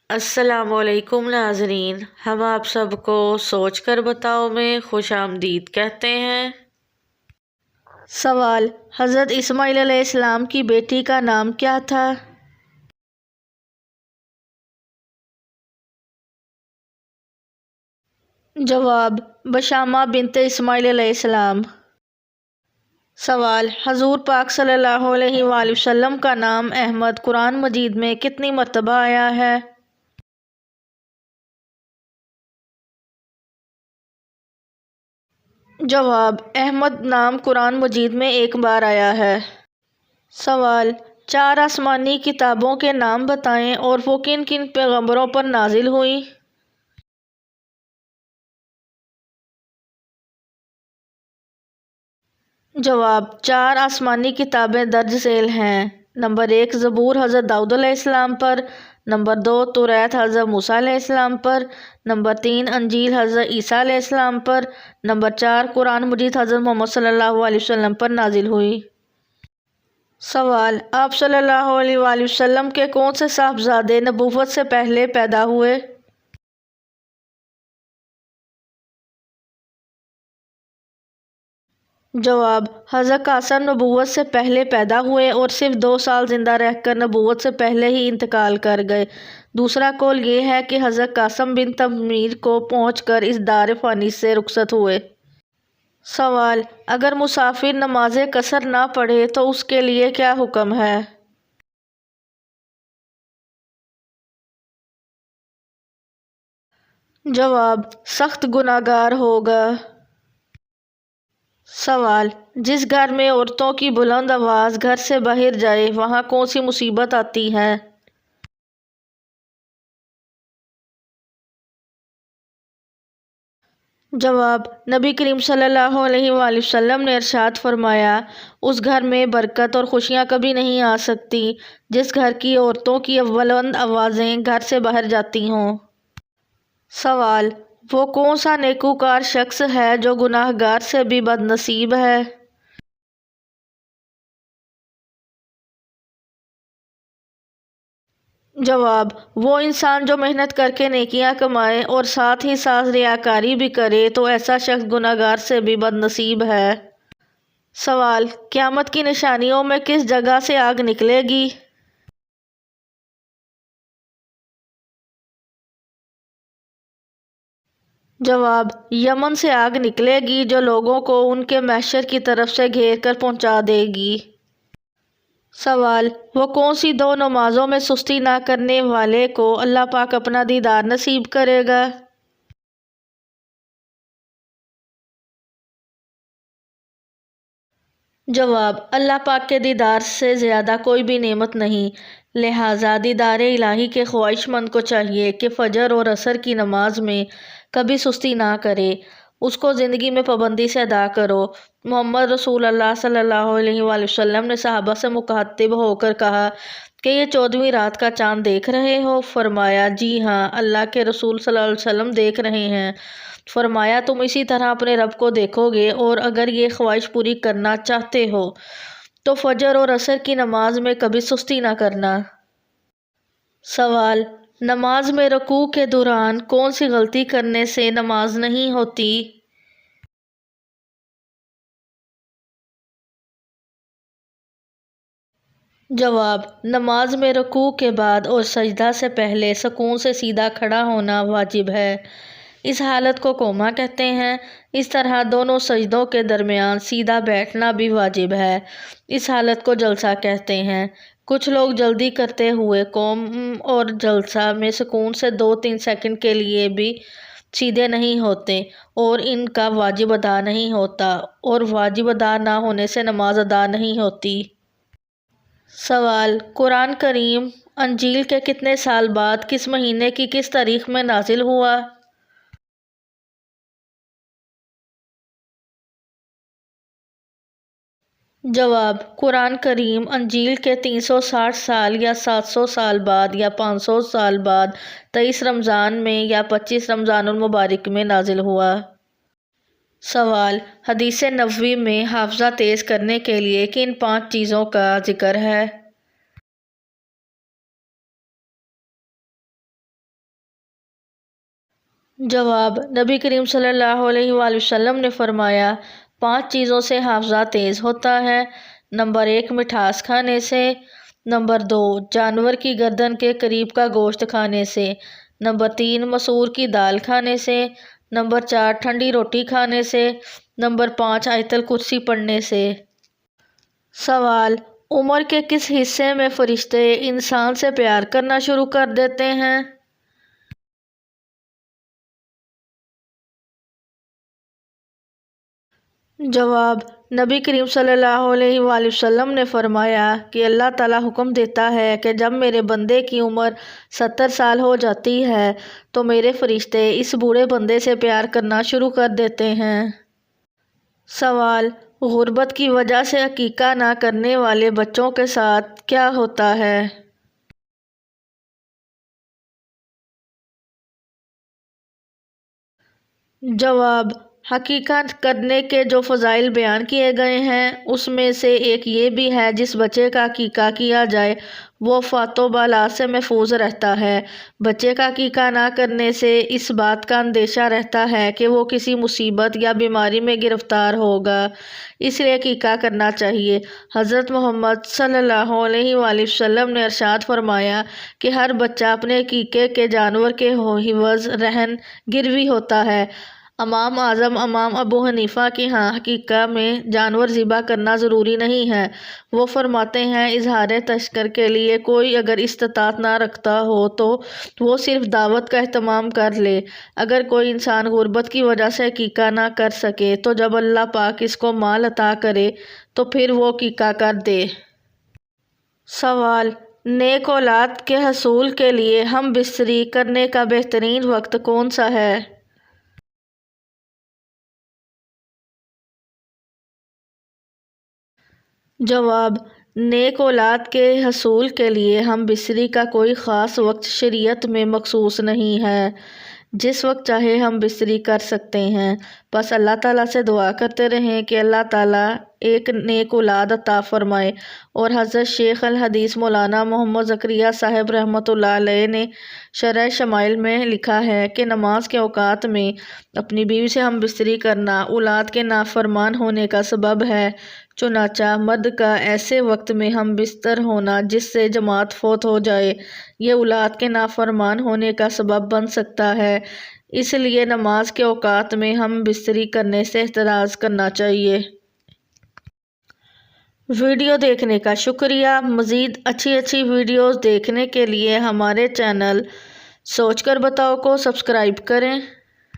السلام علیکم ناظرین، ہم آپ سب کو سوچ کر بتاؤ میں خوش آمدید کہتے ہیں۔ سوال: حضرت اسماعیل علیہ السلام کی بیٹی کا نام کیا تھا؟ جواب: بشامہ بنت اسماعیل علیہ السلام۔ سوال: حضور پاک صلی اللہ علیہ وآلہ وسلم کا نام احمد قرآن مجید میں کتنی مرتبہ آیا ہے؟ جواب: احمد نام قرآن مجید میں ایک بار آیا ہے۔ سوال: 4 آسمانی کتابوں کے نام بتائیں اور وہ کن کن پیغمبروں پر نازل ہوئیں؟ جواب: 4 آسمانی کتابیں درج ذیل ہیں۔ نمبر 1 زبور حضرت داؤد علیہ السلام پر، نمبر 2 توریت حضرت موسیٰ علیہ السلام پر، نمبر 3 انجیل حضرت عیسیٰ علیہ السلام پر، نمبر 4 قرآن مجید حضرت محمد صلی اللہ علیہ وسلم پر نازل ہوئی۔ سوال: آپ صلی اللہ علیہ وآلہ وسلم کے کون سے صاحبزادے نبوت سے پہلے پیدا ہوئے؟ جواب: حضرت قاسم نبوت سے پہلے پیدا ہوئے اور صرف 2 سال زندہ رہ کر نبوت سے پہلے ہی انتقال کر گئے۔ دوسرا قول یہ ہے کہ حضرت قاسم بن تمیم کو پہنچ کر اس دار فانی سے رخصت ہوئے۔ سوال: اگر مسافر نماز قصر نہ پڑھے تو اس کے لیے کیا حکم ہے؟ جواب: سخت گناہگار ہوگا۔ سوال: جس گھر میں عورتوں کی بلند آواز گھر سے باہر جائے وہاں کون سی مصیبت آتی ہے؟ جواب: نبی کریم صلی اللہ علیہ وآلہ وسلم نے ارشاد فرمایا، اس گھر میں برکت اور خوشیاں کبھی نہیں آ سکتی جس گھر کی عورتوں کی بلند آوازیں گھر سے باہر جاتی ہوں۔ سوال: وہ کون سا نیکوکار شخص ہے جو گناہ گار سے بھی بد نصیب ہے؟ جواب: وہ انسان جو محنت کر کے نیکیاں کمائے اور ساتھ ہی ساتھ ریاکاری بھی کرے تو ایسا شخص گناہ گار سے بھی بد نصیب ہے۔ سوال: قیامت کی نشانیوں میں کس جگہ سے آگ نکلے گی؟ جواب: یمن سے آگ نکلے گی جو لوگوں کو ان کے محشر کی طرف سے گھیر کر پہنچا دے گی۔ سوال: وہ کون سی 2 نمازوں میں سستی نہ کرنے والے کو اللہ پاک اپنا دیدار نصیب کرے گا؟ جواب: اللہ پاک کے دیدار سے زیادہ کوئی بھی نعمت نہیں، لہٰذا دیدار الہی کے خواہش مند کو چاہیے کہ فجر اور عصر کی نماز میں کبھی سستی نہ کرے، اس کو زندگی میں پابندی سے ادا کرو۔ محمد رسول اللہ صلی اللہ علیہ وآلہ وسلم نے صحابہ سے مخاطب ہو کر کہا کہ یہ 14ویں رات کا چاند دیکھ رہے ہو؟ فرمایا، جی ہاں، اللہ کے رسول صلی اللہ علیہ وسلم دیکھ رہے ہیں۔ فرمایا، تم اسی طرح اپنے رب کو دیکھو گے اور اگر یہ خواہش پوری کرنا چاہتے ہو تو فجر اور عصر کی نماز میں کبھی سستی نہ کرنا۔ سوال: نماز میں رکوع کے دوران کون سی غلطی کرنے سے نماز نہیں ہوتی؟ جواب: نماز میں رکوع کے بعد اور سجدہ سے پہلے سکون سے سیدھا کھڑا ہونا واجب ہے، اس حالت کو قوما کہتے ہیں۔ اس طرح دونوں سجدوں کے درمیان سیدھا بیٹھنا بھی واجب ہے، اس حالت کو جلسہ کہتے ہیں۔ کچھ لوگ جلدی کرتے ہوئے قوم اور جلسہ میں سکون سے 2-3 سیکنڈ کے لیے بھی سیدھے نہیں ہوتے اور ان کا واجب ادا نہیں ہوتا اور واجب ادا نہ ہونے سے نماز ادا نہیں ہوتی۔ سوال: قرآن کریم انجیل کے کتنے سال بعد کس مہینے کی کس تاریخ میں نازل ہوا؟ جواب: قرآن کریم انجیل کے 360 سال یا 700 سال بعد یا 500 سال بعد 23 رمضان میں یا 25 رمضان المبارک میں نازل ہوا۔ سوال: حدیث نبوی میں حافظہ تیز کرنے کے لیے کن 5 چیزوں کا ذکر ہے؟ جواب: نبی کریم صلی اللہ علیہ وآلہ وسلم نے فرمایا 5 چیزوں سے حافظہ تیز ہوتا ہے۔ نمبر 1 مٹھاس کھانے سے۔ نمبر 2 جانور کی گردن کے قریب کا گوشت کھانے سے۔ نمبر 3 مسور کی دال کھانے سے۔ نمبر 4 ٹھنڈی روٹی کھانے سے۔ نمبر 5 آیت الکرسی پڑھنے سے۔ سوال: عمر کے کس حصے میں فرشتے انسان سے پیار کرنا شروع کر دیتے ہیں؟ جواب: نبی کریم صلی اللہ علیہ وآلہ وسلم نے فرمایا کہ اللہ تعالیٰ حکم دیتا ہے کہ جب میرے بندے کی عمر 70 سال ہو جاتی ہے تو میرے فرشتے اس بوڑھے بندے سے پیار کرنا شروع کر دیتے ہیں۔ سوال: غربت کی وجہ سے عقیقہ نہ کرنے والے بچوں کے ساتھ کیا ہوتا ہے؟ جواب: عقیقہ کرنے کے جو فضائل بیان کیے گئے ہیں اس میں سے ایک یہ بھی ہے جس بچے کا عقیقہ کیا جائے وہ فات و بلا سے محفوظ رہتا ہے۔ بچے کا عقیقہ نہ کرنے سے اس بات کا اندیشہ رہتا ہے کہ وہ کسی مصیبت یا بیماری میں گرفتار ہوگا، اس لیے عقیقہ کرنا چاہیے۔ حضرت محمد صلی اللہ علیہ وآلہ وسلم نے ارشاد فرمایا کہ ہر بچہ اپنے عقیقے کے جانور کے عوض رہن گروی ہوتا ہے۔ امام اعظم امام ابو حنیفہ کے ہاں عقیقہ میں جانور ذبح کرنا ضروری نہیں ہے۔ وہ فرماتے ہیں اظہار تشکر کے لیے کوئی اگر استطاعت نہ رکھتا ہو تو وہ صرف دعوت کا اہتمام کر لے۔ اگر کوئی انسان غربت کی وجہ سے عقیقہ نہ کر سکے تو جب اللہ پاک اس کو مال عطا کرے تو پھر وہ عقیقہ کر دے۔ سوال: نیک اولاد کے حصول کے لیے ہم بستری کرنے کا بہترین وقت کون سا ہے؟ جواب: نیک اولاد کے حصول کے لیے ہم بستری کا کوئی خاص وقت شریعت میں مخصوص نہیں ہے، جس وقت چاہے ہم بستری کر سکتے ہیں۔ بس اللہ تعالیٰ سے دعا کرتے رہیں کہ اللہ تعالیٰ ایک نیک اولاد عطا فرمائے۔ اور حضرت شیخ الحدیث مولانا محمد زکریا صاحب رحمۃ اللہ علیہ نے شرح شمائل میں لکھا ہے کہ نماز کے اوقات میں اپنی بیوی سے ہم بستری کرنا اولاد کے نافرمان ہونے کا سبب ہے، چنانچہ مرد کا ایسے وقت میں ہم بستر ہونا جس سے جماعت فوت ہو جائے یہ اولاد کے نافرمان ہونے کا سبب بن سکتا ہے، اس لیے نماز کے اوقات میں ہم بستری کرنے سے احتراز کرنا چاہیے۔ ویڈیو دیکھنے کا شکریہ۔ مزید اچھی ویڈیوز دیکھنے کے لیے ہمارے چینل سوچ کر بتاؤ کو سبسکرائب کریں۔